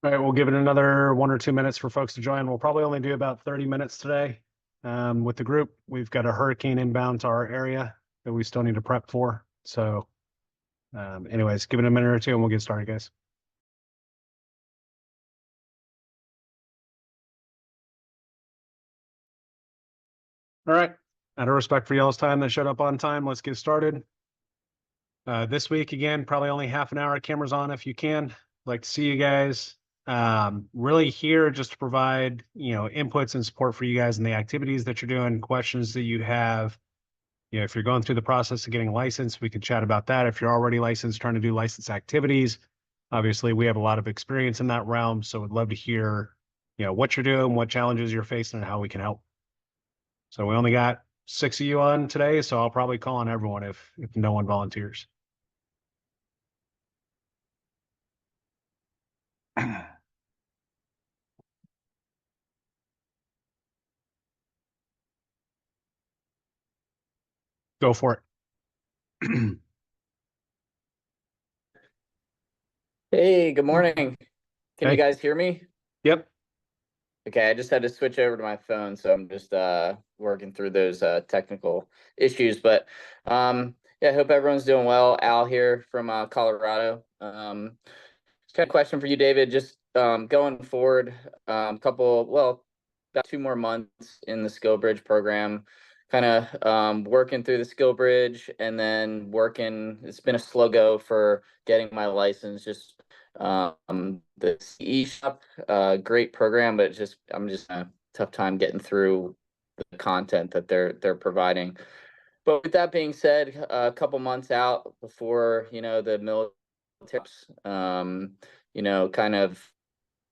All right, we'll give it another 1 or 2 minutes for folks to join. We'll probably only do about 30 minutes today with the group. We've got a hurricane inbound to our area that we still need to prep for. So anyways, give it a minute or two and we'll get started, guys. All right, out of respect for y'all's time that showed up on time, let's get started. This week, again, probably only half an hour, cameras on if you can. Like to see you guys. Really here just to provide, inputs and support for you guys in the activities that you're doing, questions that you have. If you're going through the process of getting licensed, we can chat about that. If you're already licensed, trying to do license activities, obviously we have a lot of experience in that realm. So we'd love to hear, what you're doing, what challenges you're facing, and how we can help. So we only got 6 of you on today, so I'll probably call on everyone if no one volunteers. Go for it. Hey, good morning. Can you Hey. guys hear me? Yep. Okay, I just had to switch over to my phone, so I'm just working through those technical issues. But yeah, I hope everyone's doing well. Al here from Colorado. Just got a question for you, David. Just going forward, about 2 more months in the SkillbridgeRE program, kind of working through the SkillbridgeRE and then working. It's been a slow go for getting my license. Just the CE shop, great program, but I'm just a tough time getting through the content that they're providing. But with that being said, a couple months out before the military tips, kind of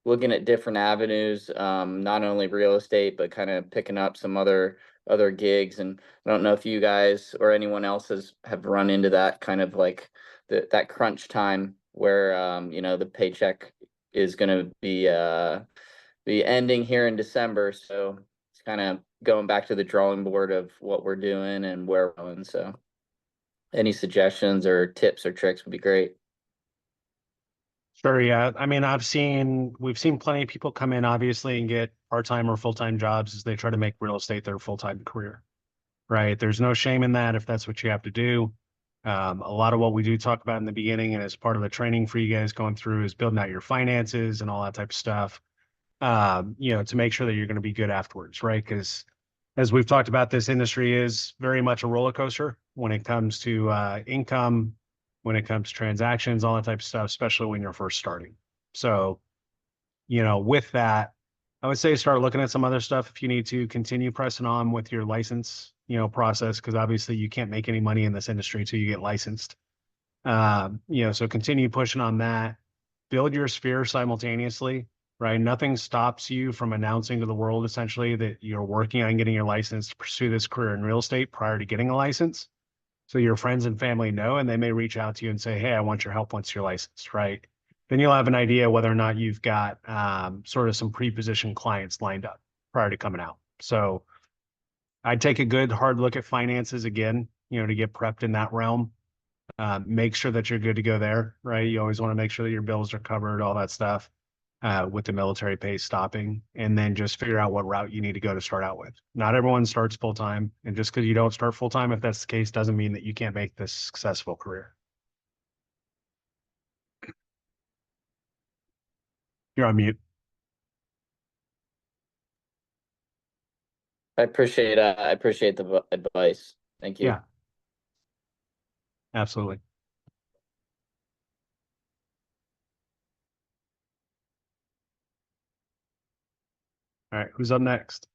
looking at different avenues, not only real estate, but kind of picking up some other gigs. And I don't know if you guys or anyone else have run into that kind of like that crunch time where the paycheck is going to be ending here in December. So it's kind of going back to the drawing board of what we're doing and where we're going. So any suggestions or tips or tricks would be great. Sure, yeah. I mean, we've seen plenty of people come in, obviously, and get part-time or full-time jobs as they try to make real estate their full-time career, right? There's no shame in that if that's what you have to do. A lot of what we do talk about in the beginning and as part of the training for you guys going through is building out your finances and all that type of stuff, to make sure that you're going to be good afterwards, right? Because as we've talked about, this industry is very much a roller coaster when it comes to income, when it comes to transactions, all that type of stuff, especially when you're first starting. So, with that, I would say start looking at some other stuff if you need to continue pressing on with your license, process, because obviously you can't make any money in this industry until you get licensed. So continue pushing on that. Build your sphere simultaneously, right? Nothing stops you from announcing to the world essentially that you're working on getting your license to pursue this career in real estate prior to getting a license. So your friends and family know, and they may reach out to you and say, hey, I want your help once you're licensed, right? Then you'll have an idea whether or not you've got sort of some pre-positioned clients lined up prior to coming out. So I'd take a good hard look at finances again, to get prepped in that realm. Make sure that you're good to go there, right? You always want to make sure that your bills are covered, all that stuff, with the military pay stopping, and then just figure out what route you need to go to start out with. Not everyone starts full time, and just because you don't start full time, if that's the case, doesn't mean that you can't make this successful career. You're on mute. I appreciate the advice. Thank you. Yeah, absolutely. All right, who's up next?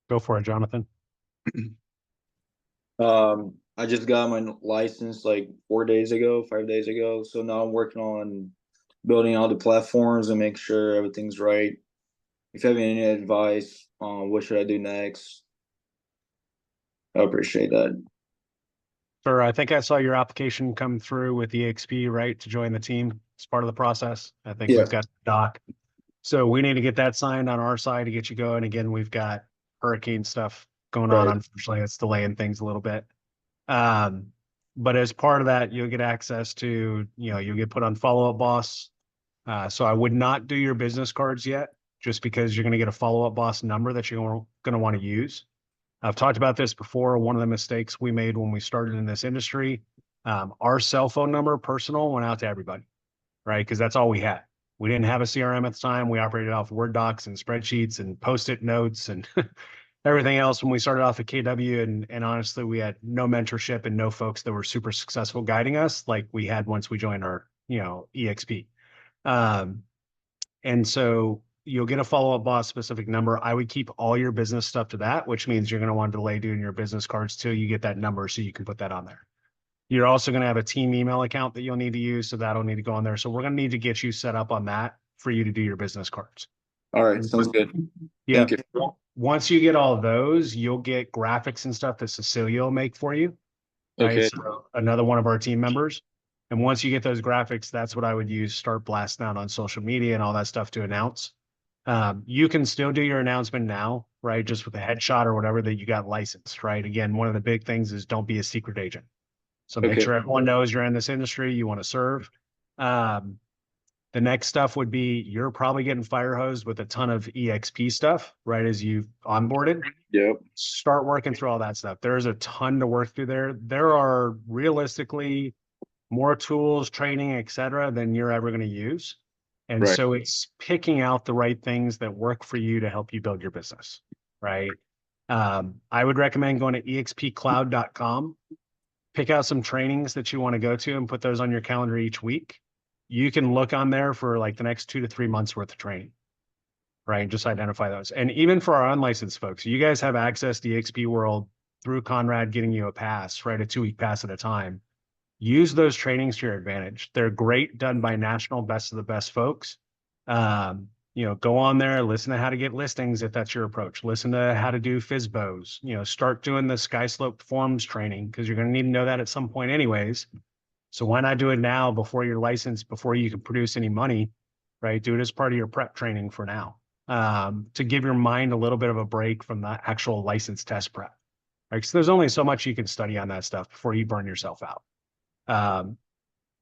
Go for it, Jonathan. I just got my license like 4 days ago, 5 days ago. So now I'm working on building all the platforms and make sure everything's right. If you have any advice on what should I do next, I appreciate that. Sure, I think I saw your application come through with the EXP, right, to join the team. It's part of the process. I think Yeah. we've got the doc. So we need to get that signed on our side to get you going. Again, we've got hurricane stuff going on. Right. Unfortunately, it's delaying things a little bit. But as part of that, you'll get access to, you'll get put on Follow Up Boss. So I would not do your business cards yet, just because you're going to get a Follow Up Boss number that you're going to want to use. I've talked about this before. One of the mistakes we made when we started in this industry, our cell phone number, personal, went out to everybody, right? Because that's all we had. We didn't have a CRM at the time. We operated off Word docs and spreadsheets and Post-it notes and everything else when we started off at KW. And honestly, we had no mentorship and no folks that were super successful guiding us like we had once we joined our, EXP. And so you'll get a Follow Up Boss specific number. I would keep all your business stuff to that, which means you're going to want to delay doing your business cards till you get that number so you can put that on there. You're also going to have a team email account that you'll need to use, so that'll need to go on there. So we're going to need to get you set up on that for you to do your business cards. All right, sounds good. Yeah. Thank you. Once you get all of those, you'll get graphics and stuff that Cecilia will make for you. Right? Okay. So another one of our team members. And once you get those graphics, that's what I would use, start blasting out on social media and all that stuff to announce. You can still do your announcement now, right? Just with a headshot or whatever that you got licensed, right? Again, one of the big things is don't be a secret agent. So make Okay. sure everyone knows you're in this industry, you want to serve. The next stuff would be you're probably getting fire hosed with a ton of EXP stuff, right? As you've onboarded. Yep. Start working through all that stuff. There's a ton to work through there. There are realistically more tools, training, et cetera, than you're ever going to use. And Right. so it's picking out the right things that work for you to help you build your business, right? I would recommend going to expcloud.com, pick out some trainings that you want to go to and put those on your calendar each week. You can look on there for like the next 2 to 3 months worth of training, right? Just identify those. And even for our unlicensed folks, you guys have access to EXP World through Conrad getting you a pass, right? A 2-week pass at a time. Use those trainings to your advantage. They're great, done by national best of the best folks. Go on there, listen to how to get listings if that's your approach. Listen to how to do FSBOs. Start doing the SkySlope forms training because you're going to need to know that at some point anyways. So why not do it now before you're licensed, before you can produce any money, right? Do it as part of your prep training for now, to give your mind a little bit of a break from the actual license test prep, right? Because there's only so much you can study on that stuff before you burn yourself out.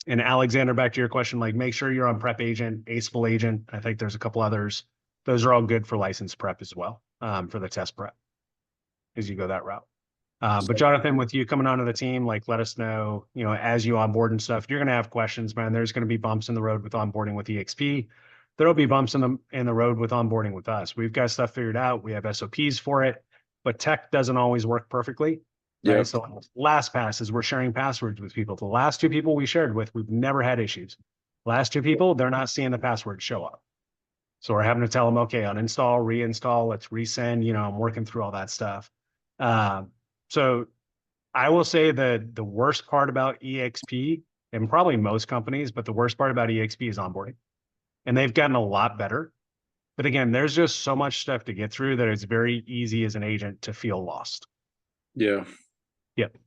And Alexander, back to your question, like make sure you're on Prep Agent, Aceful Agent. I think there's a couple others. Those are all good for license prep as well, for the test prep as you go that route. But Jonathan, with you coming onto the team, like let us know, as you onboard and stuff, you're going to have questions, man. There's going to be bumps in the road with onboarding with EXP. There'll be bumps in the road with onboarding with us. We've got stuff figured out. We have SOPs for it, but tech doesn't always work perfectly. Right. Yeah. So last passes, we're sharing passwords with people. The last 2 people we shared with, we've never had issues. Last 2 people, they're not seeing the password show up. So we're having to tell them, okay, uninstall, reinstall, let's resend, I'm working through all that stuff. So I will say that the worst part about EXP, and probably most companies, but the worst part about EXP is onboarding. And they've gotten a lot better. But again, there's just so much stuff to get through that it's very easy as an agent to feel lost. Yeah. Yep.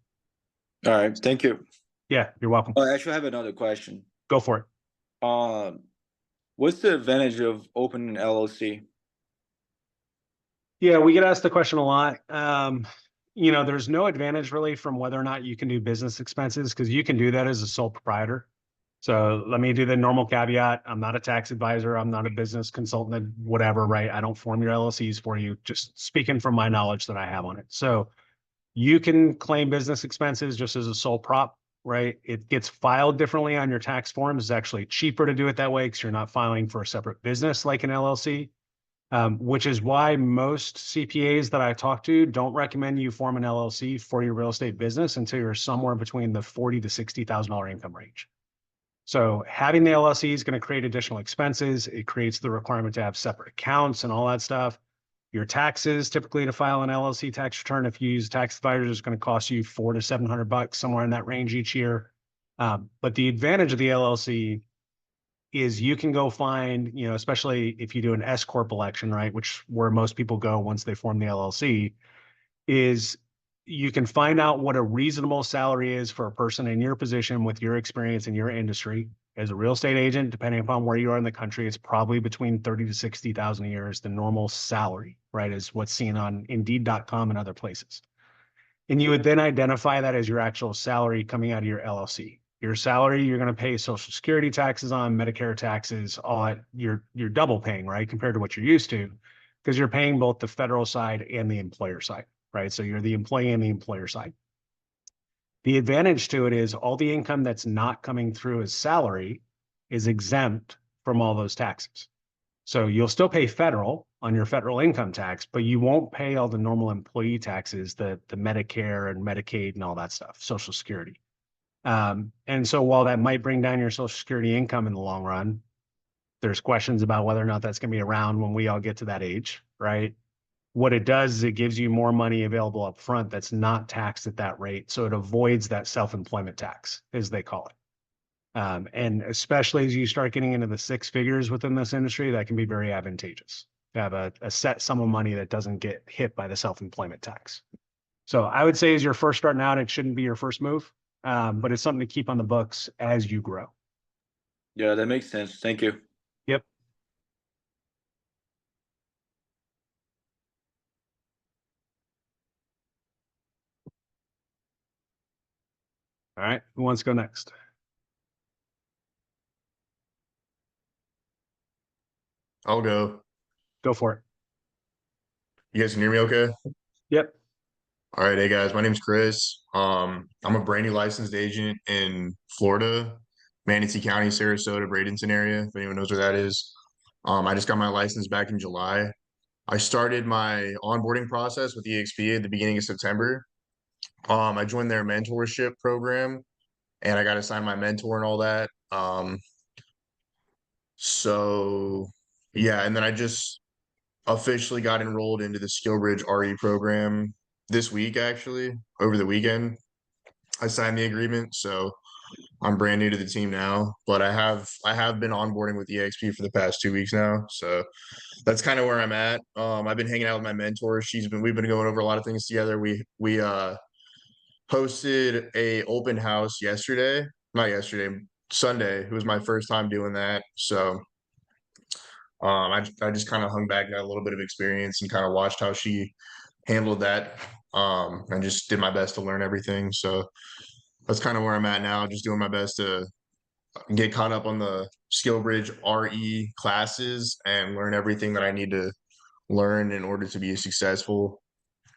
All right. Thank you. Yeah, you're welcome. I actually have another question. Go for it. What's the advantage of opening an LLC? Yeah, we get asked the question a lot. There's no advantage really from whether or not you can do business expenses because you can do that as a sole proprietor. So let me do the normal caveat. I'm not a tax advisor. I'm not a business consultant, whatever, right? I don't form your LLCs for you, just speaking from my knowledge that I have on it. So you can claim business expenses just as a sole prop, right? It gets filed differently on your tax forms. It's actually cheaper to do it that way because you're not filing for a separate business like an LLC, which is why most CPAs that I talk to don't recommend you form an LLC for your real estate business until you're somewhere between the $40,000 to $60,000 income range. So having the LLC is going to create additional expenses. It creates the requirement to have separate accounts and all that stuff. Your taxes, typically to file an LLC tax return, if you use a tax advisor, is going to cost you $400 to $700, somewhere in that range each year. But the advantage of the LLC is you can go find, especially if you do an S corp election, right, which where most people go once they form the LLC, is you can find out what a reasonable salary is for a person in your position with your experience in your industry. As a real estate agent, depending upon where you are in the country, it's probably between 30 to 60,000 a year is the normal salary, right? Is what's seen on Indeed.com and other places. And you would then identify that as your actual salary coming out of your LLC. Your salary, you're going to pay Social Security taxes on, Medicare taxes on. You're double paying, right, compared to what you're used to, because you're paying both the federal side and the employer side, right? So you're the employee and the employer side. The advantage to it is all the income that's not coming through as salary is exempt from all those taxes. So you'll still pay federal on your federal income tax, but you won't pay all the normal employee taxes, the Medicare and Medicaid and all that stuff, Social Security. And so while that might bring down your Social Security income in the long run, there's questions about whether or not that's going to be around when we all get to that age, right? What it does is it gives you more money available up front that's not taxed at that rate. So it avoids that self-employment tax, as they call it. And especially as you start getting into the six figures within this industry, that can be very advantageous to have a set sum of money that doesn't get hit by the self-employment tax. So I would say as you're first starting out, it shouldn't be your first move, but it's something to keep on the books as you grow. Yeah, that makes sense. Thank you. Yep. All right. Who wants to go next? I'll go. Go for it. You guys can hear me okay? Yep. All right, hey guys, my name's Chris. I'm a brand new licensed agent in Florida, Manatee County, Sarasota, Bradenton area, if anyone knows where that is. I just got my license back in July. I started my onboarding process with EXP at the beginning of September. I joined their mentorship program and I got assigned my mentor and all that. So yeah, and then I just officially got enrolled into the SkillbridgeRE program this week, actually, over the weekend. I signed the agreement, so I'm brand new to the team now, but I have been onboarding with EXP for the past 2 weeks now. So that's kind of where I'm at. I've been hanging out with my mentor. We've been going over a lot of things together. We hosted a open house yesterday, not yesterday, Sunday. It was my first time doing that. So I just kind of hung back, got a little bit of experience, and kind of watched how she handled that. And just did my best to learn everything. So that's kind of where I'm at now, just doing my best to get caught up on the SkillbridgeRE classes and learn everything that I need to learn in order to be successful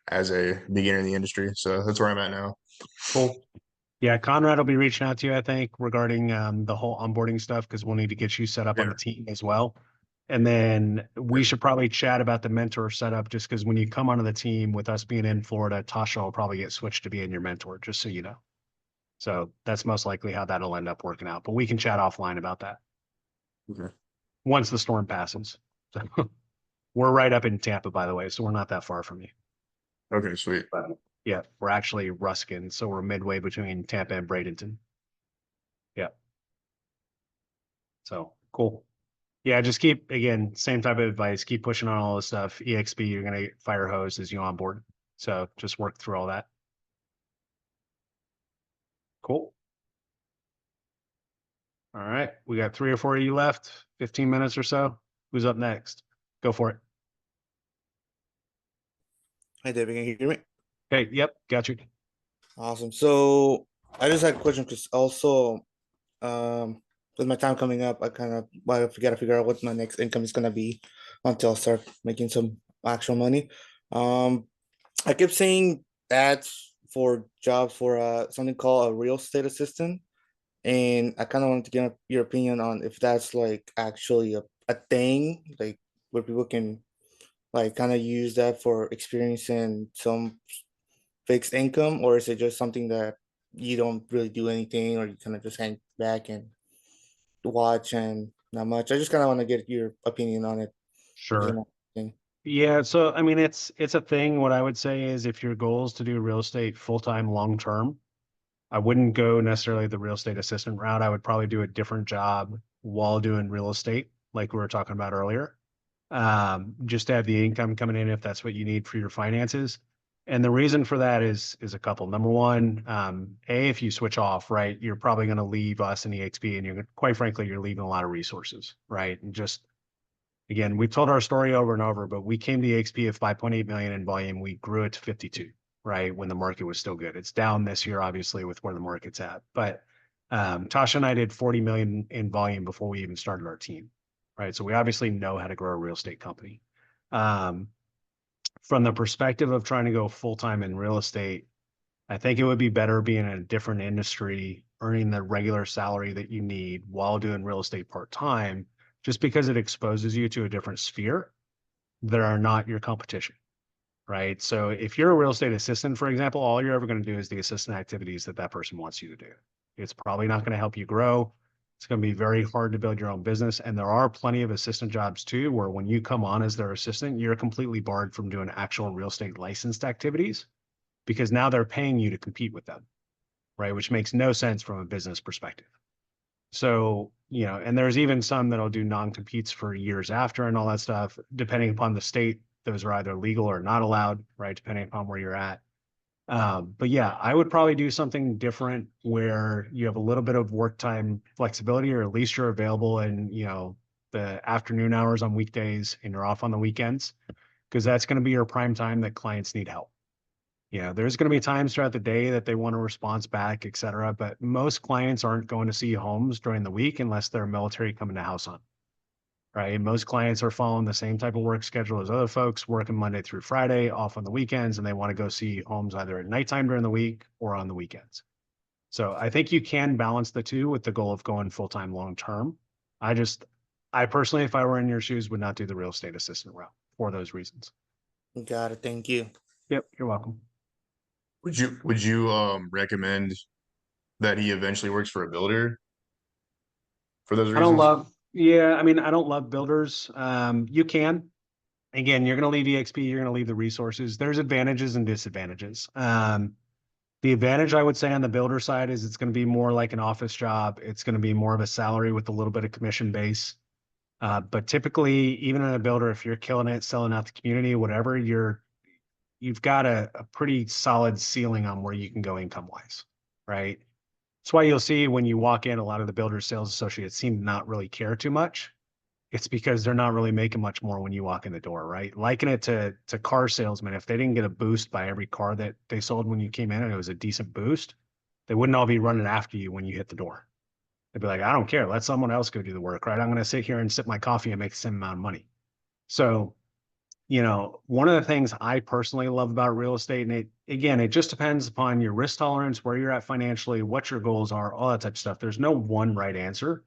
as a beginner in the industry. So that's where I'm at now. Cool. Yeah, Conrad will be reaching out to you, I think, regarding the whole onboarding stuff, because we'll need to get you set up on Yeah. the team as well. And then we should probably chat about the mentor setup, just because when you come onto the team with us being in Florida, Tasha will probably get switched to being your mentor, just so you know. So that's most likely how that'll end up working out. But we can chat offline about that Okay. once the storm passes. So we're right up in Tampa, by the way, so we're not that far from you. Okay, sweet. But yeah, we're actually Ruskin, so we're midway between Tampa and Bradenton. Yeah. So cool. Yeah, just keep, again, same type of advice, keep pushing on all this stuff. EXP, you're gonna get fire hose as you onboard. So just work through all that. Cool. All right, we got 3 or 4 of you left, 15 minutes or so. Who's up next? Go for it. Hi, David. Can you hear me? Okay, yep, got you. Awesome. So I just had a question because also, with my time coming up, I kind of gotta figure out what my next income is gonna be until I start making some actual money. I kept seeing ads for jobs for something called a real estate assistant, and I kind of wanted to get your opinion on if that's like actually a thing, like where people can like kind of use that for experiencing some fixed income, or is it just something that you don't really do anything, or you kind of just hang back and watch and not much? I just kind of want to get your opinion on it. Sure. Thing. Yeah, so I mean, it's a thing. What I would say is if your goal is to do real estate full-time, long-term, I wouldn't go necessarily the real estate assistant route. I would probably do a different job while doing real estate, like we were talking about earlier. Just to have the income coming in if that's what you need for your finances. And the reason for that is a couple. Number one, if you switch off, right, you're probably going to leave us in EXP, and you're quite frankly, you're leaving a lot of resources, right? And just again, we've told our story over and over, but we came to EXP at 5.8 million in volume. We grew it to 52. right? When the market was still good. It's down this year, obviously, with where the market's at. But Tasha and I did 40 million in volume before we even started our team, right? So we obviously know how to grow a real estate company. From the perspective of trying to go full-time in real estate, I think it would be better being in a different industry, earning the regular salary that you need while doing real estate part-time, just because it exposes you to a different sphere that are not your competition, right? So if you're a real estate assistant, for example, all you're ever going to do is the assistant activities that that person wants you to do. It's probably not going to help you grow. It's going to be very hard to build your own business. And there are plenty of assistant jobs too, where when you come on as their assistant, you're completely barred from doing actual real estate licensed activities because now they're paying you to compete with them, right? Which makes no sense from a business perspective. So, you know, and there's even some that'll do non-competes for years after and all that stuff, depending upon the state, those are either legal or not allowed, right? Depending upon where you're at. But yeah, I would probably do something different where you have a little bit of work time flexibility, or at least you're available in, you know, the afternoon hours on weekdays and you're off on the weekends, because that's going to be your prime time that clients need help. You know, there's going to be times throughout the day that they want a response back, et cetera, but most clients aren't going to see homes during the week unless they're military coming to house hunt, right? Most clients are following the same type of work schedule as other folks, working Monday through Friday, off on the weekends, and they want to go see homes either at nighttime during the week or on the weekends. So I think you can balance the two with the goal of going full-time long-term. I personally, if I were in your shoes, would not do the real estate assistant route for those reasons. Got it. Thank you. Yep, you're welcome. Would you recommend that he eventually works for a builder for those I don't reasons? I mean, I don't love builders. You can. Again, you're going to leave EXP, you're going to leave the resources. There's advantages and disadvantages. The advantage I would say on the builder side is it's going to be more like an office job. It's going to be more of a salary with a little bit of commission base. But typically, even in a builder, if you're killing it, selling out the community, whatever, you've got a pretty solid ceiling on where you can go income wise, right? That's why you'll see when you walk in, a lot of the builder sales associates seem to not really care too much. It's because they're not really making much more when you walk in the door, right? Liken it to car salesmen. If they didn't get a boost by every car that they sold when you came in and it was a decent boost, they wouldn't all be running after you when you hit the door. They'd be like, I don't care. Let someone else go do the work, right? I'm going to sit here and sip my coffee and make the same amount of money. So, you know, one of the things I personally love about real estate, and it just depends upon your risk tolerance, where you're at financially, what your goals are, all that type of stuff. There's no one right answer.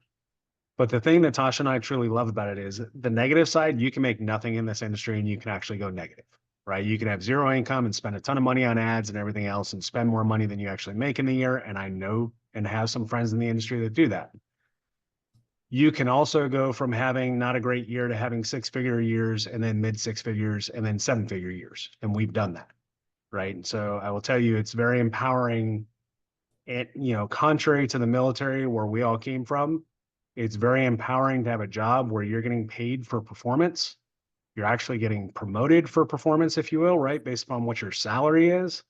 But the thing that Tasha and I truly love about it is the negative side, you can make nothing in this industry and you can actually go negative, right? You can have zero income and spend a ton of money on ads and everything else and spend more money than you actually make in the year. And I know and have some friends in the industry that do that. You can also go from having not a great year to having six-figure years and then mid-six figures and then seven-figure years. And we've done that, right? And so I will tell you, it's very empowering. It, you know, contrary to the military where we all came from, it's very empowering to have a job where you're getting paid for performance. You're actually getting promoted for performance, if you will, right? Based upon what your salary is.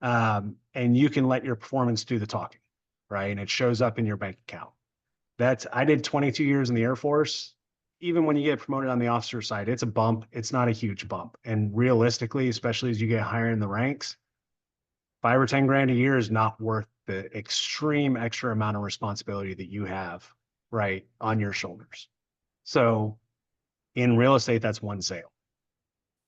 And you can let your performance do the talking, right? And it shows up in your bank account. I did 22 years in the Air Force. Even when you get promoted on the officer side, it's a bump. It's not a huge bump. And realistically, especially as you get higher in the ranks, 5 or 10 grand a year is not worth the extreme extra amount of responsibility that you have, right, on your shoulders. So in real estate, that's one sale,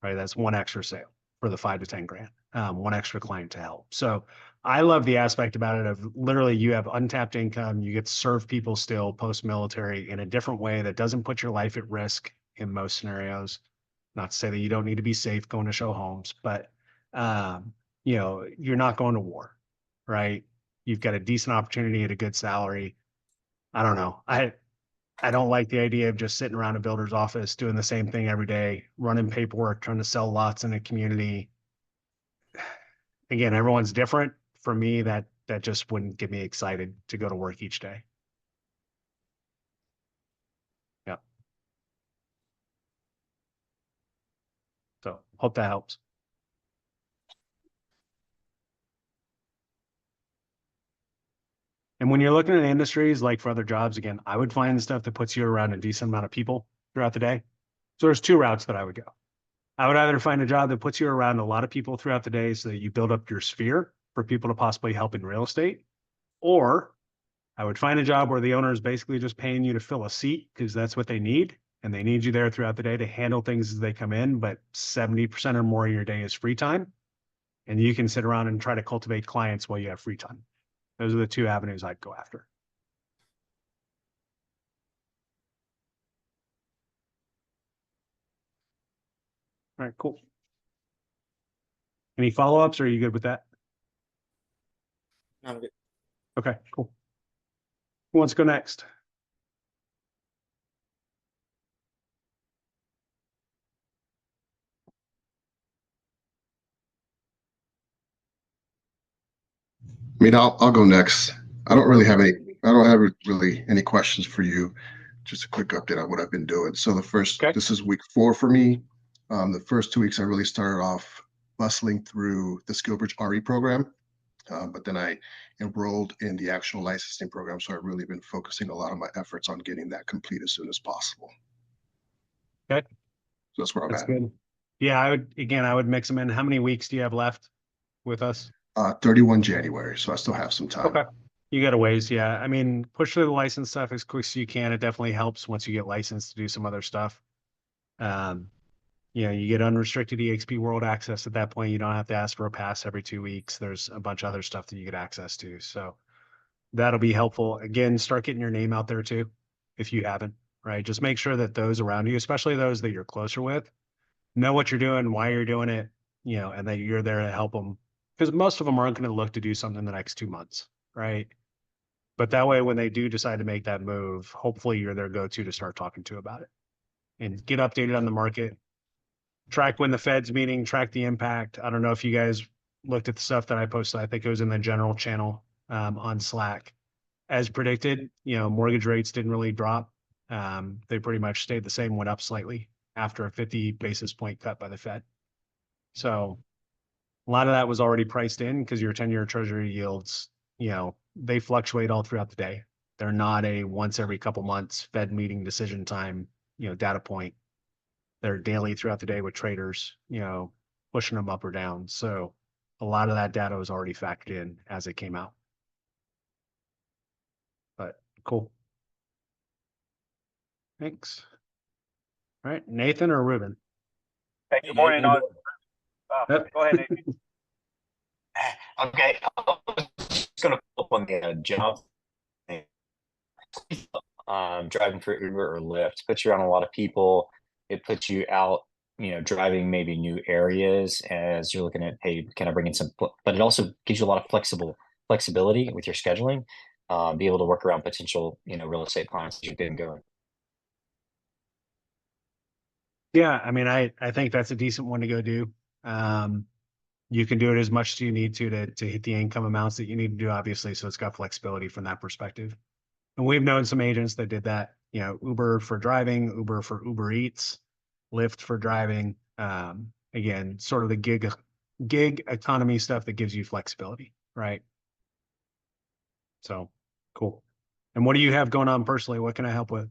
right? That's one extra sale for the 5 to 10 grand, one extra client to help. So I love the aspect about it of literally you have untapped income. You get to serve people still post-military in a different way that doesn't put your life at risk in most scenarios. Not to say that you don't need to be safe going to show homes, but you know, you're not going to war, right? You've got a decent opportunity at a good salary. I don't know. I don't like the idea of just sitting around a builder's office doing the same thing every day, running paperwork, trying to sell lots in a community. Again, everyone's different. For me, that just wouldn't get me excited to go to work each day. Yeah. So hope that helps. And when you're looking at industries like for other jobs, again, I would find stuff that puts you around a decent amount of people throughout the day. So there's two routes that I would go. I would either find a job that puts you around a lot of people throughout the day so that you build up your sphere for people to possibly help in real estate, or I would find a job where the owner is basically just paying you to fill a seat because that's what they need. And they need you there throughout the day to handle things as they come in. But 70% or more of your day is free time. And you can sit around and try to cultivate clients while you have free time. Those are the two avenues I'd go after. All right, cool. Any follow-ups or are you good with that? I'm good. Okay, cool. Who wants to go next? I mean, I'll go next. I don't have really any questions for you. Just a quick update on what I've been doing. So Okay. this is week 4 for me. The first 2 weeks I really started off bustling through the SkillbridgeRE program, but then I enrolled in the actual licensing program. So I've really been focusing a lot of my efforts on getting that complete as soon as possible. Okay. So that's where I'm That's at. good. Yeah, I would mix them in. How many weeks do you have left with us? 31 January, so I still have some time. Okay. You got a ways, yeah. I mean, push through the license stuff as quick as you can. It definitely helps once you get licensed to do some other stuff. You get unrestricted EXP World access at that point. You don't have to ask for a pass every 2 weeks. There's a bunch of other stuff that you get access to. So that'll be helpful. Again, start getting your name out there too, if you haven't, right? Just make sure that those around you, especially those that you're closer with, know what you're doing, why you're doing it, and that you're there to help them. Because most of them aren't going to look to do something in the next 2 months, right? But that way, when they do decide to make that move, hopefully you're their go-to to start talking to about it and get updated on the market. Track when the Fed's meeting, track the impact. I don't know if you guys looked at the stuff that I posted. I think it was in the general channel on Slack. As predicted, mortgage rates didn't really drop. They pretty much stayed the same, went up slightly after a 50 basis point cut by the Fed. So a lot of that was already priced in because your 10-year treasury yields, they fluctuate all throughout the day. They're not a once every couple months Fed meeting decision time, data point. They're daily throughout the day with traders, pushing them up or down. So a lot of that data was already factored in as it came out. But cool. Thanks. All right, Nathan or Ruben? Hey, good morning. Yep. Go ahead, Nathan. Okay, I was just gonna follow up on the job thing. Driving for Uber or Lyft puts you around a lot of people. It puts you out, driving maybe new areas as you're looking at, hey, can I bring in some? But it also gives you a lot of flexibility with your scheduling. Be able to work around potential, real estate clients as you've been going. Yeah, I mean, I think that's a decent one to go do. You can do it as much as you need to hit the income amounts that you need to do, obviously. So it's got flexibility from that perspective. And we've known some agents that did that, Uber for driving, Uber for Uber Eats, Lyft for driving. Again, sort of the gig economy stuff that gives you flexibility, right? So cool. And what do you have going on personally? What can I help with?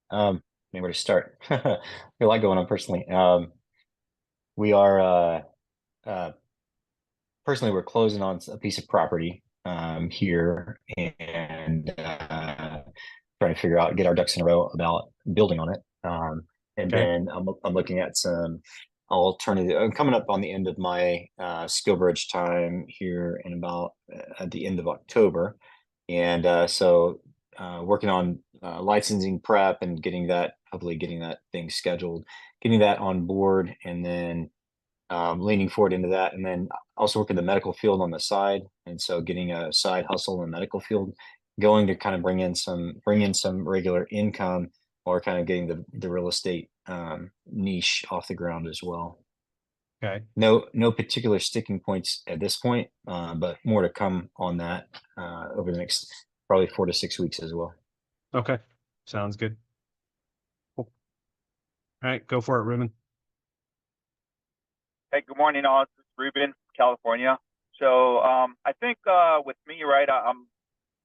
Where to start? A lot going on personally. We are personally, we're closing on a piece of property here and trying to figure out, get our ducks in a row about building on it. And Okay. then I'm looking at some alternative. I'm coming up on the end of my SkillBridge time here in about at the end of October, and so working on licensing prep and hopefully getting that thing scheduled, getting that on board, and then leaning forward into that, and then also working the medical field on the side, and so getting a side hustle in the medical field going to kind of bring in some regular income, or kind of getting the real estate niche off the ground as well. Okay. No particular sticking points at this point, but more to come on that over the next probably 4 to 6 weeks as well. Okay. Sounds good. Cool. All right, go for it, Ruben. Hey, good morning, all. This is Ruben, California. So I think with me, right, I'm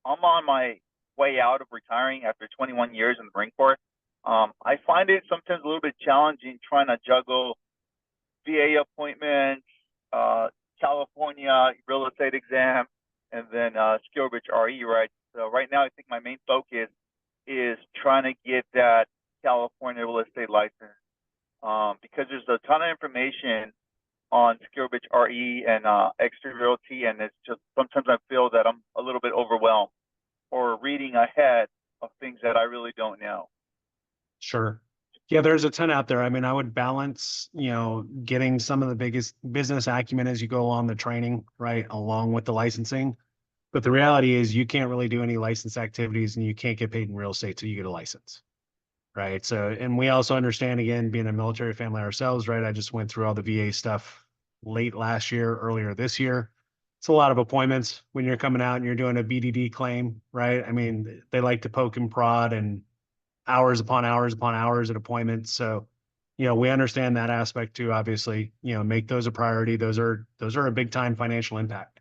on my way out of retiring after 21 years in the Marine Corps. I find it sometimes a little bit challenging trying to juggle VA appointments, California real estate exam, and then SkillbridgeRE, right? So right now, I think my main focus is trying to get that California real estate license, because there's a ton of information on SkillbridgeRE and Extra Realty, and it's just sometimes I feel that I'm a little bit overwhelmed or reading ahead of things that I really don't know. Sure. Yeah, there's a ton out there. I mean, I would balance, getting some of the biggest business acumen as you go along the training, right, along with the licensing. But the reality is you can't really do any license activities and you can't get paid in real estate till you get a license. Right. So, and we also understand, again, being a military family ourselves, right? I just went through all the VA stuff late last year, earlier this year. It's a lot of appointments when you're coming out and you're doing a BDD claim, right? I mean, they like to poke and prod and hours upon hours upon hours at appointments. So, we understand that aspect too, obviously, make those a priority. Those are a big time financial impact,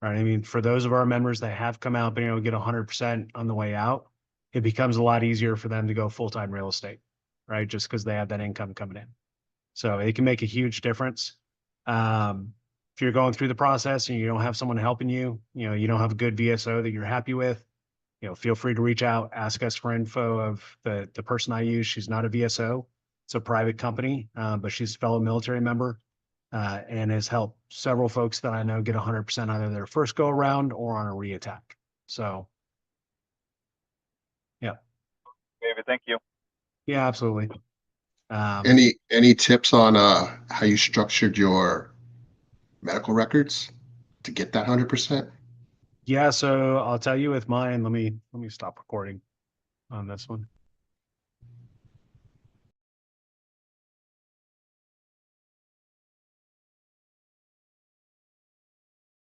right? I mean, for those of our members that have come out, been able to get 100% on the way out, it becomes a lot easier for them to go full-time real estate, right? Just because they have that income coming in. So it can make a huge difference. If you're going through the process and you don't have someone helping you, you don't have a good VSO that you're happy with, feel free to reach out, ask us for info of the person I use. She's not a VSO. It's a private company, but she's a fellow military member, and has helped several folks that I know get 100% either their first go around or on a reattack. So, yeah. David, thank you. Yeah, absolutely. Any tips on how you structured your medical records to get that 100%? Yeah, so I'll tell you with mine, let me stop recording on this one.